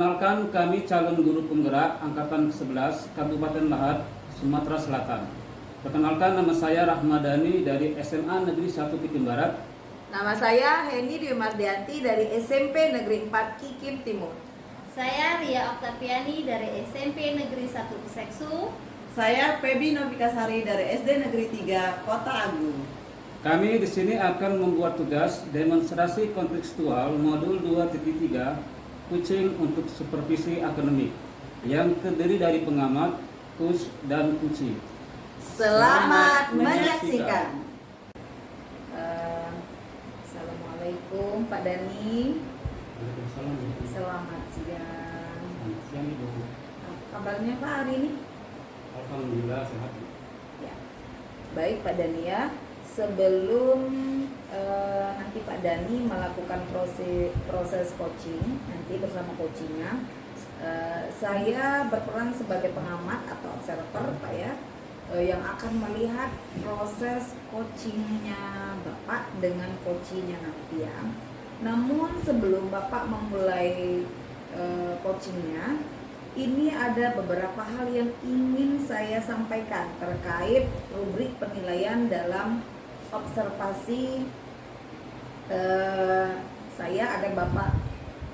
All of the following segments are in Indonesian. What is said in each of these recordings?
Perkenalkan, kami calon guru penggerak Angkatan ke-11 Kabupaten Lahat, Sumatera Selatan. Perkenalkan, nama saya Rahmadani dari SMA Negeri 1 Kikim Barat. Nama saya Heni Dwi Mardianti dari SMP Negeri 4 Kikim Timur. Saya Ria Oktaviani dari SMP Negeri 1 Seksu. Saya Febi Novikasari dari SD Negeri 3 Kota Agung. Kami di sini akan membuat tugas demonstrasi kontekstual modul 2.3 Kucing untuk supervisi akademik yang terdiri dari pengamat, kus, dan kuci. Selamat menyaksikan. Assalamualaikum Pak Dani. Waalaikumsalam. Selamat siang. Selamat siang, Ibu. Apa kabarnya Pak hari ini? Alhamdulillah sehat. Ya. Baik Pak Dani ya. Sebelum nanti Pak Dani melakukan proses coaching nanti bersama coachingnya, saya berperan sebagai pengamat atau observer Pak ya, yang akan melihat proses coachingnya Bapak dengan coachingnya nanti ya. Namun sebelum Bapak memulai coachingnya, ini ada beberapa hal yang ingin saya sampaikan terkait rubrik penilaian dalam observasi saya, agar Bapak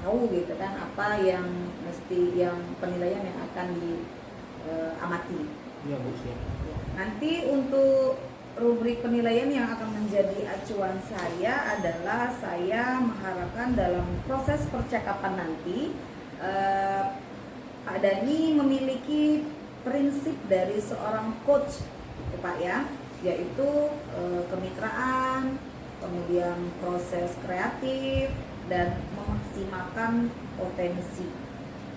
tahu gitu kan apa yang penilaian yang akan diamati. Iya, Bu, siap. Nanti untuk rubrik penilaian yang akan menjadi acuan saya adalah saya mengharapkan dalam proses percakapan nanti Pak Dani memiliki prinsip dari seorang coach Pak ya, yaitu kemitraan, kemudian proses kreatif, dan memaksimalkan potensi.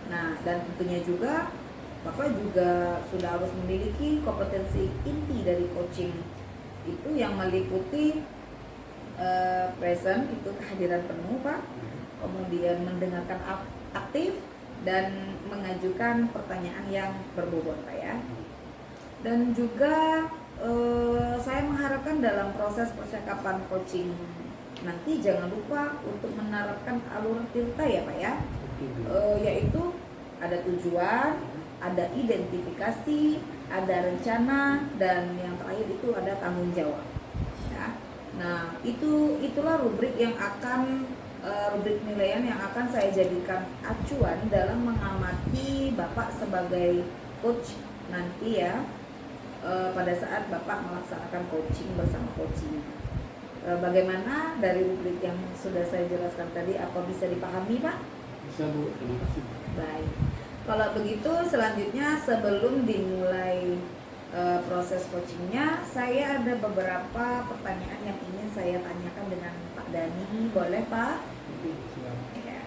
Nah, dan tentunya juga Bapak juga sudah harus memiliki kompetensi inti dari coaching itu yang meliputi present, itu kehadiran penuh Pak, kemudian mendengarkan aktif, dan mengajukan pertanyaan yang berbobot Pak ya. Dan juga saya mengharapkan dalam proses percakapan coaching nanti jangan lupa untuk menerapkan alur tirta ya Pak ya, yaitu ada tujuan, ada identifikasi, ada rencana, dan yang terakhir itu ada tanggung jawab ya. Nah itulah rubrik yang akan rubrik penilaian yang akan saya jadikan acuan dalam mengamati Bapak sebagai coach nanti ya, pada saat Bapak melaksanakan coaching bersama coaching. Bagaimana dari rubrik yang sudah saya jelaskan tadi, apa bisa dipahami Pak? Bisa, Bu, terima kasih. Baik, kalau begitu selanjutnya sebelum dimulai proses coachingnya, saya ada beberapa pertanyaan yang ingin saya tanyakan dengan Pak Dani, boleh Pak? Siap. Ya.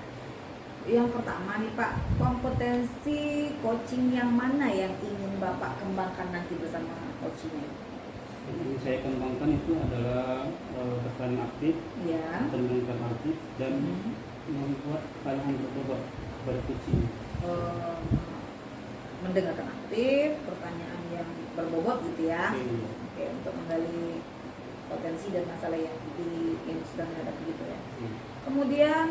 Yang pertama nih Pak, kompetensi coaching yang mana yang ingin Bapak kembangkan nanti bersama coachingnya? Yang ingin saya kembangkan itu adalah bertanya aktif, Ya. mendengarkan aktif, dan membuat pertanyaan berbobot berkucing. Mendengarkan aktif, pertanyaan yang berbobot gitu ya. Oke. Oke, untuk menggali potensi dan masalah yang sedang dihadapi gitu ya. Kemudian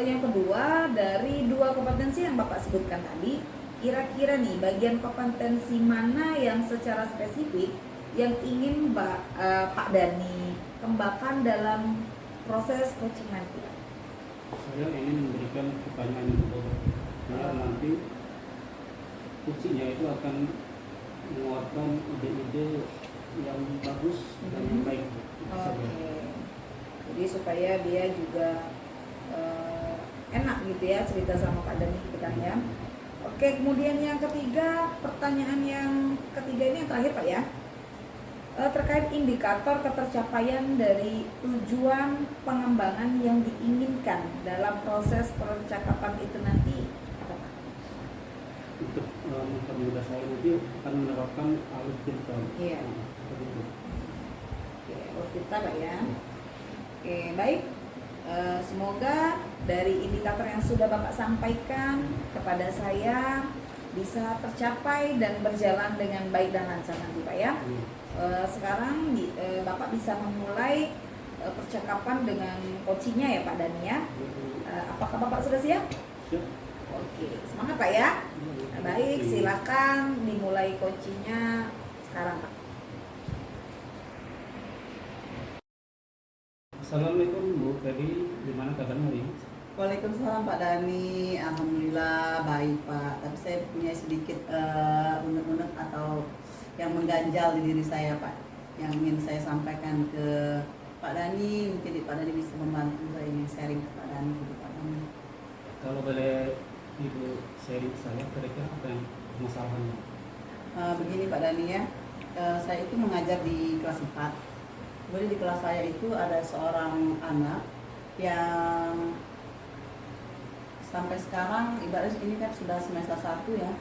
yang kedua, dari dua kompetensi yang Bapak sebutkan tadi, kira-kira nih bagian kompetensi mana yang secara spesifik yang ingin Pak Dani kembangkan dalam proses coaching nanti? Saya ingin memberikan pertanyaan yang berbobot, biar nanti kucingnya itu akan mengeluarkan ide-ide yang bagus dan yang baik. Oke. Jadi supaya dia juga enak gitu ya cerita sama Pak Dani gitu kan ya. Oke, kemudian yang ketiga, pertanyaan yang ketiga ini yang terakhir Pak ya, terkait indikator ketercapaian dari tujuan pengembangan yang diinginkan dalam proses percakapan itu nanti apa Pak? Untuk mempermudah saya nanti akan menerapkan alur tirta. Iya. Seperti itu. Oke, alur tirta Pak ya. Oke, baik. Semoga dari indikator yang sudah Bapak sampaikan kepada saya bisa tercapai dan berjalan dengan baik dan lancar nanti Pak ya. Sekarang Bapak bisa memulai percakapan dengan coachingnya ya Pak Dani ya. Apakah Bapak sudah siap? Siap. Oke, semangat Pak ya. Nah, baik, silakan dimulai coachingnya sekarang Pak. Assalamualaikum Bu Feby, gimana kabarnya hari ini? Waalaikumsalam Pak Dani, alhamdulillah baik Pak. Tapi saya punya sedikit unek-unek atau yang mengganjal di diri saya Pak, yang ingin saya sampaikan ke Pak Dani. Mungkin Pak Dani bisa membantu, saya ingin sharing ke Pak Dani gitu Pak Dani. Kalau boleh Ibu sharing saya, kira-kira apa yang masalahnya? Begini Pak Dani ya, saya itu mengajar di kelas 4. Kemudian di kelas saya itu ada seorang anak yang sampai sekarang ibaratnya ini kan sudah semester 1 ya,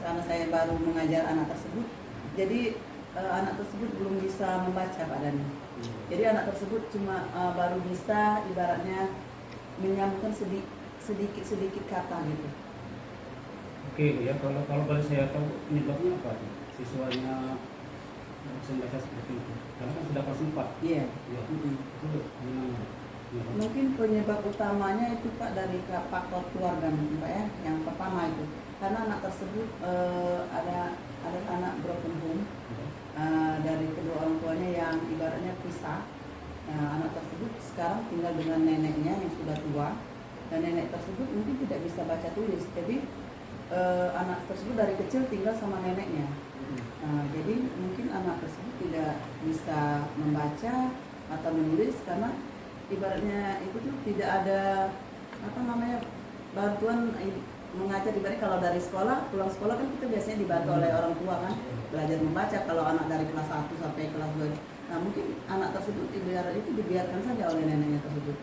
karena saya baru mengajar anak tersebut. Jadi anak tersebut belum bisa membaca Pak Dani. Jadi anak tersebut cuma baru bisa ibaratnya menyambungkan sedikit-sedikit kata gitu. Oke Bu ya, kalau boleh saya tahu penyebabnya apa tuh? Siswanya bisa membaca seperti itu, karena kan sudah kelas 4. Iya. Ya. Mm-mm. Itu gimana? Mungkin penyebab utamanya itu Pak dari faktor keluarga mungkin Pak ya. Yang pertama itu karena anak tersebut ada anak broken home, dari kedua orang tuanya yang ibaratnya pisah. Nah, anak tersebut sekarang tinggal dengan neneknya yang sudah tua, dan nenek tersebut mungkin tidak bisa baca tulis. Jadi anak tersebut dari kecil tinggal sama neneknya. Jadi mungkin anak tersebut tidak bisa membaca atau menulis karena ibaratnya itu tuh tidak ada bantuan mengajar. Ibaratnya kalau dari sekolah, pulang sekolah kan kita biasanya dibantu oleh orang tua kan belajar membaca kalau anak dari kelas 1 sampai kelas 2. Nah mungkin anak tersebut itu dibiarkan saja oleh neneknya tersebut.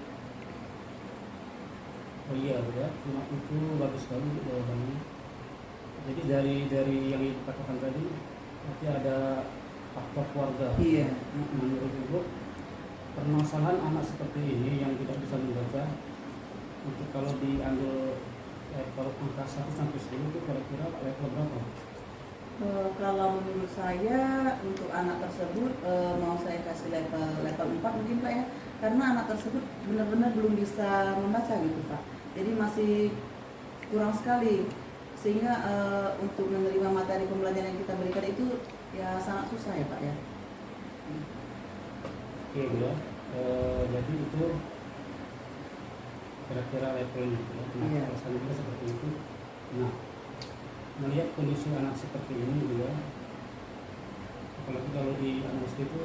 Oh iya Bu ya, cuma itu bagus sekali jawabannya. Jadi dari yang Ibu katakan tadi, berarti ada faktor keluarga. Iya. Menurut Ibu, permasalahan anak seperti ini yang tidak bisa membaca, untuk kalau diambil level angka 1 sampai 10 itu kira-kira level berapa? Kalau menurut saya untuk anak tersebut mau saya kasih level 4 mungkin Pak ya, karena anak tersebut benar-benar belum bisa membaca gitu Pak. Jadi masih kurang sekali, sehingga untuk menerima materi pembelajaran yang kita berikan itu ya sangat susah ya Pak ya. Oke Bu ya, jadi itu kira-kira levelnya ya. Nah, Iya. alasan kita seperti itu. Nah, melihat kondisi anak seperti ini juga, apalagi kalau di anak SD itu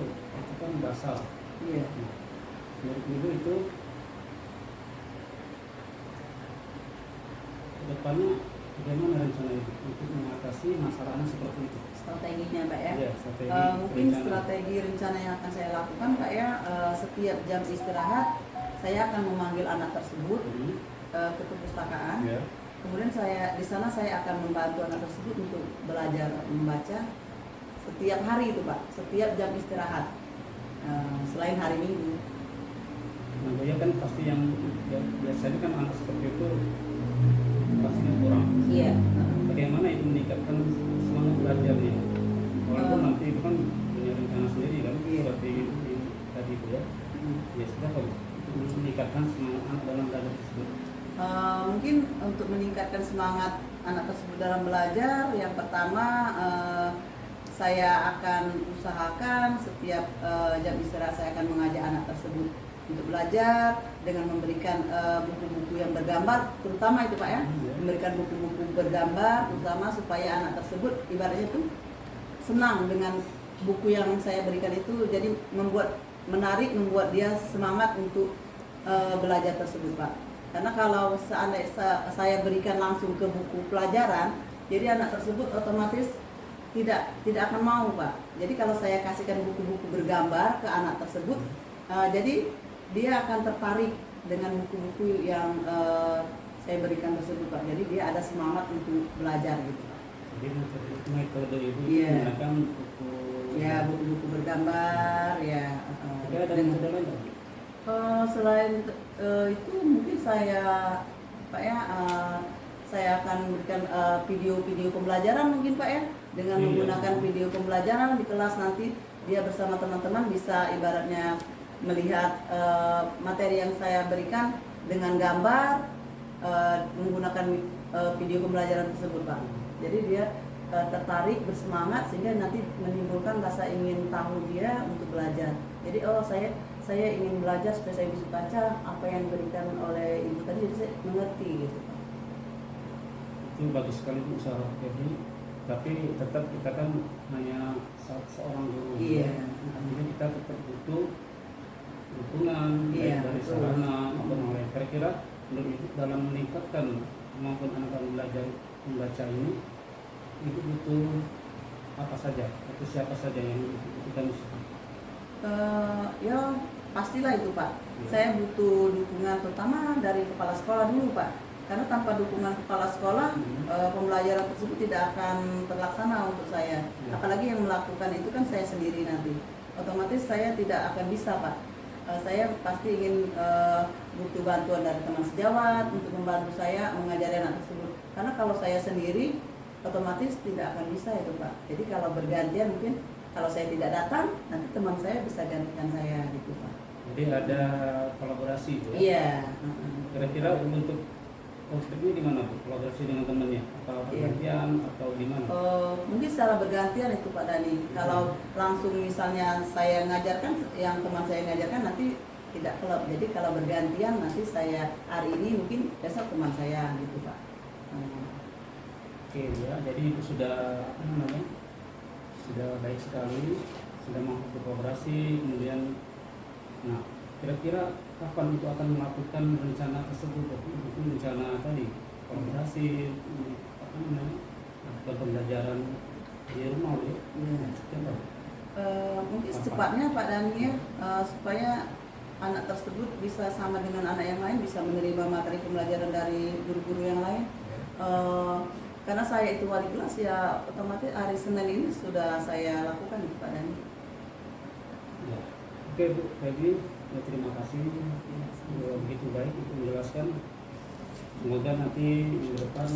kan basal. Iya. Nah, menurut Ibu itu kedepannya bagaimana rencana Ibu untuk mengatasi masalah anak seperti itu? Strateginya Pak ya. Ya, strategi Mungkin rencana. strategi rencana yang akan saya lakukan Pak ya, setiap jam istirahat saya akan memanggil anak tersebut ke perpustakaan. Ya. Kemudian di sana saya akan membantu anak tersebut untuk belajar membaca setiap hari itu Pak, setiap jam istirahat, selain hari Minggu. Nah, Bu ya kan pasti yang ya, biasanya kan anak seperti itu pastinya kurang. Iya. Bagaimana itu meningkatkan semangat belajarnya? Walaupun nanti itu kan punya rencana sendiri kan, Iya. seperti tadi Bu ya. Ya sudah kalau untuk meningkatkan semangat anak dalam belajar tersebut. Mungkin untuk meningkatkan semangat anak tersebut dalam belajar, yang pertama saya akan usahakan setiap jam istirahat saya akan mengajak anak tersebut untuk belajar dengan memberikan buku-buku yang bergambar, terutama itu Pak ya, memberikan buku-buku bergambar, terutama supaya anak tersebut ibaratnya tuh senang dengan buku yang saya berikan itu, jadi menarik, membuat dia semangat untuk belajar tersebut Pak. Karena kalau seandainya saya berikan langsung ke buku pelajaran, jadi anak tersebut otomatis tidak akan mau Pak. Jadi kalau saya kasihkan buku-buku bergambar ke anak tersebut, jadi dia akan tertarik dengan buku-buku yang saya berikan tersebut Pak. Jadi dia ada semangat untuk belajar gitu Pak. Jadi metode Ibu Iya. menggunakan buku. Ya buku-buku bergambar ya. Tapi ada metode lain nggak? Selain itu mungkin saya Pak ya, saya akan memberikan video-video pembelajaran mungkin Pak ya, dengan Iya. menggunakan video pembelajaran di kelas. Nanti dia bersama teman-teman bisa ibaratnya melihat materi yang saya berikan dengan gambar, menggunakan video pembelajaran tersebut Pak. Jadi dia tertarik, bersemangat sehingga nanti menimbulkan rasa ingin tahu dia untuk belajar. Jadi saya ingin belajar supaya saya bisa baca apa yang diberikan oleh ibu tadi, jadi saya mengerti gitu Pak. Itu bagus sekali Bu usaha Febri, tapi tetap kita kan hanya seorang guru. Iya. Artinya kita tetap butuh dukungan Iya, baik dari betul. sarana maupun yang lain. Kira-kira menurut Ibu dalam meningkatkan kemampuan anak-anak belajar membaca ini, Ibu butuh apa saja atau siapa saja yang dibutuhkan di situ? Ya pastilah itu Pak. Iya. Saya butuh dukungan terutama dari kepala sekolah dulu Pak. Karena tanpa dukungan kepala sekolah pembelajaran tersebut tidak akan terlaksana untuk saya. Iya. Apalagi yang melakukan itu kan saya sendiri nanti. Otomatis saya tidak akan bisa Pak. Saya pasti ingin butuh bantuan dari teman sejawat untuk membantu saya mengajari anak tersebut. Karena kalau saya sendiri otomatis tidak akan bisa itu Pak. Jadi kalau bergantian mungkin kalau saya tidak datang nanti teman saya bisa gantikan saya gitu Pak. Jadi ada kolaborasi itu ya? Iya. Kira-kira untuk konsepnya di mana Bu? Kolaborasi dengan temannya? Atau Iya. pergantian atau di mana? Mungkin secara bergantian itu Pak Dani. Kalau langsung misalnya saya ngajarkan, yang teman saya ngajarkan nanti tidak klub. Jadi kalau bergantian nanti saya hari ini mungkin besok teman saya gitu Pak. Oke ya, jadi itu sudah apa namanya? Sudah baik sekali, sudah mampu berkolaborasi, kemudian nah kira-kira kapan itu akan melakukan rencana tersebut? Itu rencana tadi kolaborasi apa namanya? Pembelajaran di rumah ya. Iya. Contoh. Mungkin secepatnya Pak Dani ya, supaya anak tersebut bisa sama dengan anak yang lain, bisa menerima materi pembelajaran dari guru-guru yang lain. Karena saya itu wali kelas ya otomatis hari Senin ini sudah saya lakukan itu Pak Dani. Ya. Oke Bu Febri, ya, terima kasih. Begitu baik itu menjelaskan. Semoga nanti minggu depan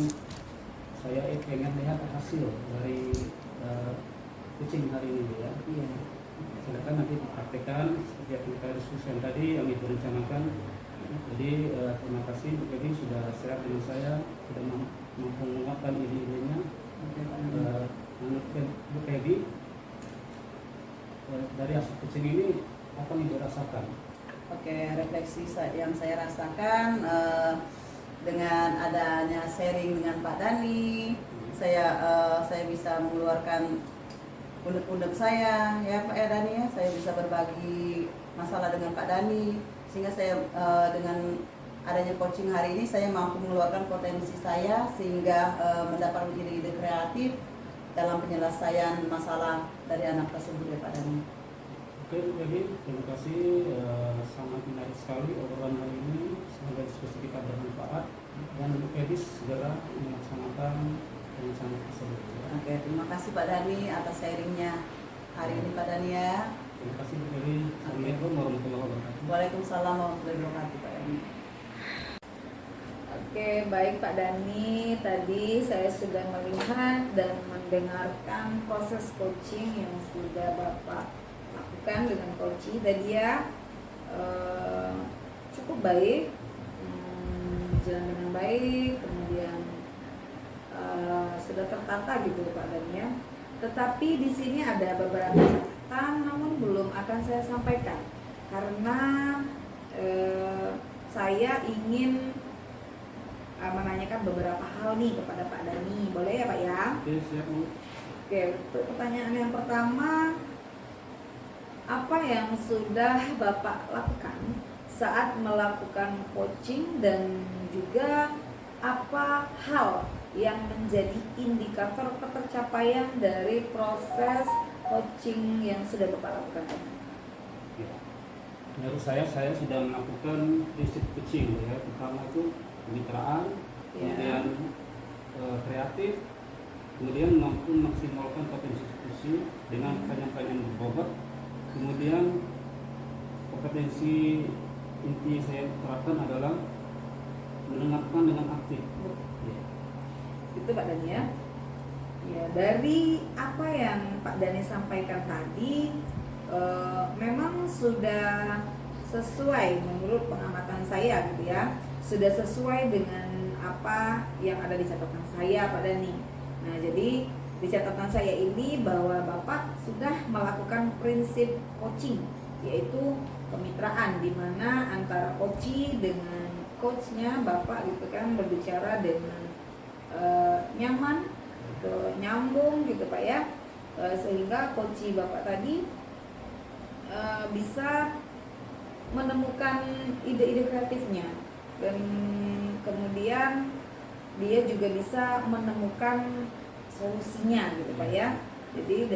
saya pengen lihat hasil dari coaching hari ini Bu, ya. Iya. Silakan nanti dipraktekkan seperti yang kita diskusikan tadi yang ibu rencanakan. Jadi terima kasih Bu Febri sudah share dengan saya, sudah mampu menguatkan ide-idenya. Oke, Pak Dani. Menurut Bu Febri, dari hasil coaching ini apa yang ibu rasakan? Oke, refleksi yang saya rasakan dengan adanya sharing dengan Pak Dani, saya bisa mengeluarkan unek-unek saya, ya Pak ya Dani ya, saya bisa berbagi masalah dengan Pak Dani, sehingga saya dengan adanya coaching hari ini saya mampu mengeluarkan potensi saya sehingga mendapat ide-ide kreatif dalam penyelesaian masalah dari anak tersebut ya Pak Dani. Oke, jadi terima kasih, sangat menarik sekali obrolan hari ini. Semoga diskusi kita bermanfaat dan Bu Febri segera melaksanakan rencana tersebut. Ya. Oke, terima kasih Pak Dani atas sharingnya hari ini Pak Dani ya. Terima kasih Bu Febri. Assalamualaikum warahmatullahi wabarakatuh. Waalaikumsalam warahmatullahi wabarakatuh Pak Dani. Oke, baik Pak Dani. Tadi saya sudah melihat dan mendengarkan proses coaching yang sudah Bapak lakukan dengan coaching tadi ya, cukup baik, berjalan dengan baik, kemudian sudah tertata gitu Pak Dani ya. Tetapi di sini ada beberapa catatan, namun belum akan saya sampaikan karena saya ingin menanyakan beberapa hal nih kepada Pak Dani. Boleh ya Pak ya? Oke, siap Bu. Oke, untuk pertanyaan yang pertama, apa yang sudah Bapak lakukan saat melakukan coaching dan juga apa hal yang menjadi indikator ketercapaian dari proses coaching yang sudah Bapak lakukan? Ya. Menurut saya sudah melakukan prinsip coaching ya. Pertama itu kemitraan, kemudian kreatif, kemudian mampu maksimalkan potensi diskusi dengan penyampaian yang berbobot, kemudian kompetensi inti saya terapkan adalah mendengarkan dengan aktif. Ya. Itu Pak Dani ya. Ya, dari apa yang Pak Dani sampaikan tadi, memang sudah sesuai menurut pengamatan saya gitu ya, sudah sesuai dengan apa yang ada di catatan saya Pak Dani. Nah jadi di catatan saya ini bahwa Bapak sudah melakukan prinsip coaching, yaitu kemitraan di mana antara coachee dengan coachnya Bapak gitu kan berbicara dengan nyaman, gitu, nyambung gitu Pak ya, sehingga coachee Bapak tadi bisa menemukan ide-ide kreatifnya dan kemudian dia juga bisa menemukan solusinya gitu Pak ya. Jadi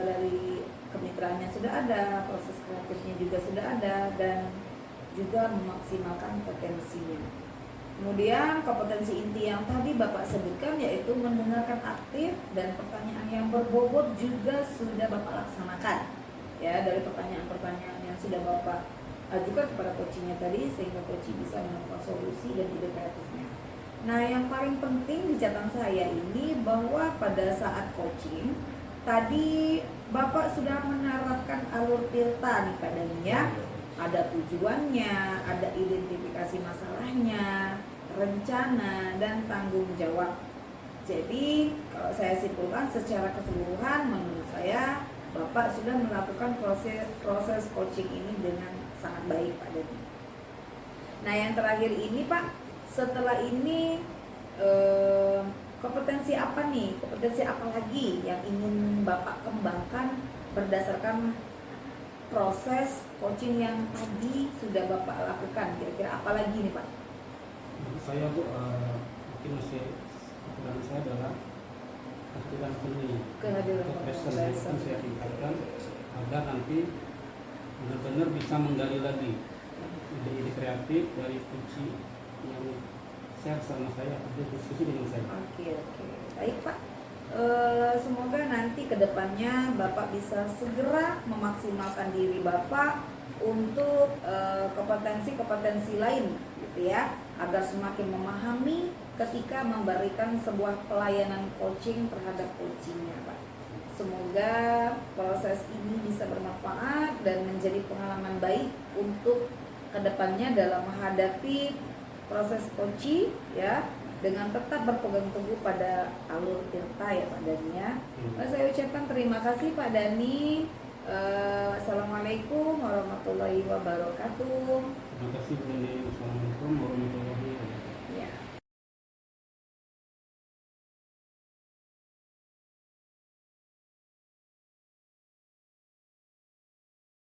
dari kemitraannya sudah ada, proses kreatifnya juga sudah ada, dan juga memaksimalkan potensinya. Kemudian kompetensi inti yang tadi Bapak sebutkan yaitu mendengarkan aktif dan pertanyaan yang berbobot juga sudah Bapak laksanakan. Ya, dari pertanyaan-pertanyaan yang sudah Bapak ajukan kepada coachingnya tadi sehingga coaching bisa menemukan solusi dan ide kreatifnya. Nah, yang paling penting di catatan saya ini bahwa pada saat coaching tadi Bapak sudah menerapkan alur Tirta nih Pak Dani ya. Ada tujuannya, ada identifikasi masalahnya, rencana, dan tanggung jawab. Jadi kalau saya simpulkan secara keseluruhan menurut saya Bapak sudah melakukan proses coaching ini dengan sangat baik Pak Dani. Nah yang terakhir ini Pak, setelah ini kompetensi apa nih? Kompetensi apa lagi yang ingin Bapak kembangkan berdasarkan proses coaching yang tadi sudah Bapak lakukan? Kira-kira apa lagi nih Pak? Saya Bu, mungkin masih kekurangan saya adalah kehadiran seni, Kehadiran passion seni. itu kan saya tingkatkan agar nanti benar-benar bisa menggali lagi ide-ide kreatif dari kunci yang share sama saya atau diskusi dengan saya. Oke, baik Pak. Semoga nanti kedepannya Bapak bisa segera memaksimalkan diri Bapak untuk kompetensi-kompetensi lain gitu ya, agar semakin memahami ketika memberikan sebuah pelayanan coaching terhadap coachingnya Pak. Semoga proses ini bisa bermanfaat dan menjadi pengalaman baik untuk kedepannya dalam menghadapi proses coaching ya, dengan tetap berpegang teguh pada alur Tirta ya Pak Dani ya. Saya ucapkan terima kasih Pak Dani. Assalamualaikum warahmatullahi wabarakatuh. Terima kasih Bu Neni. Assalamualaikum warahmatullahi wabarakatuh.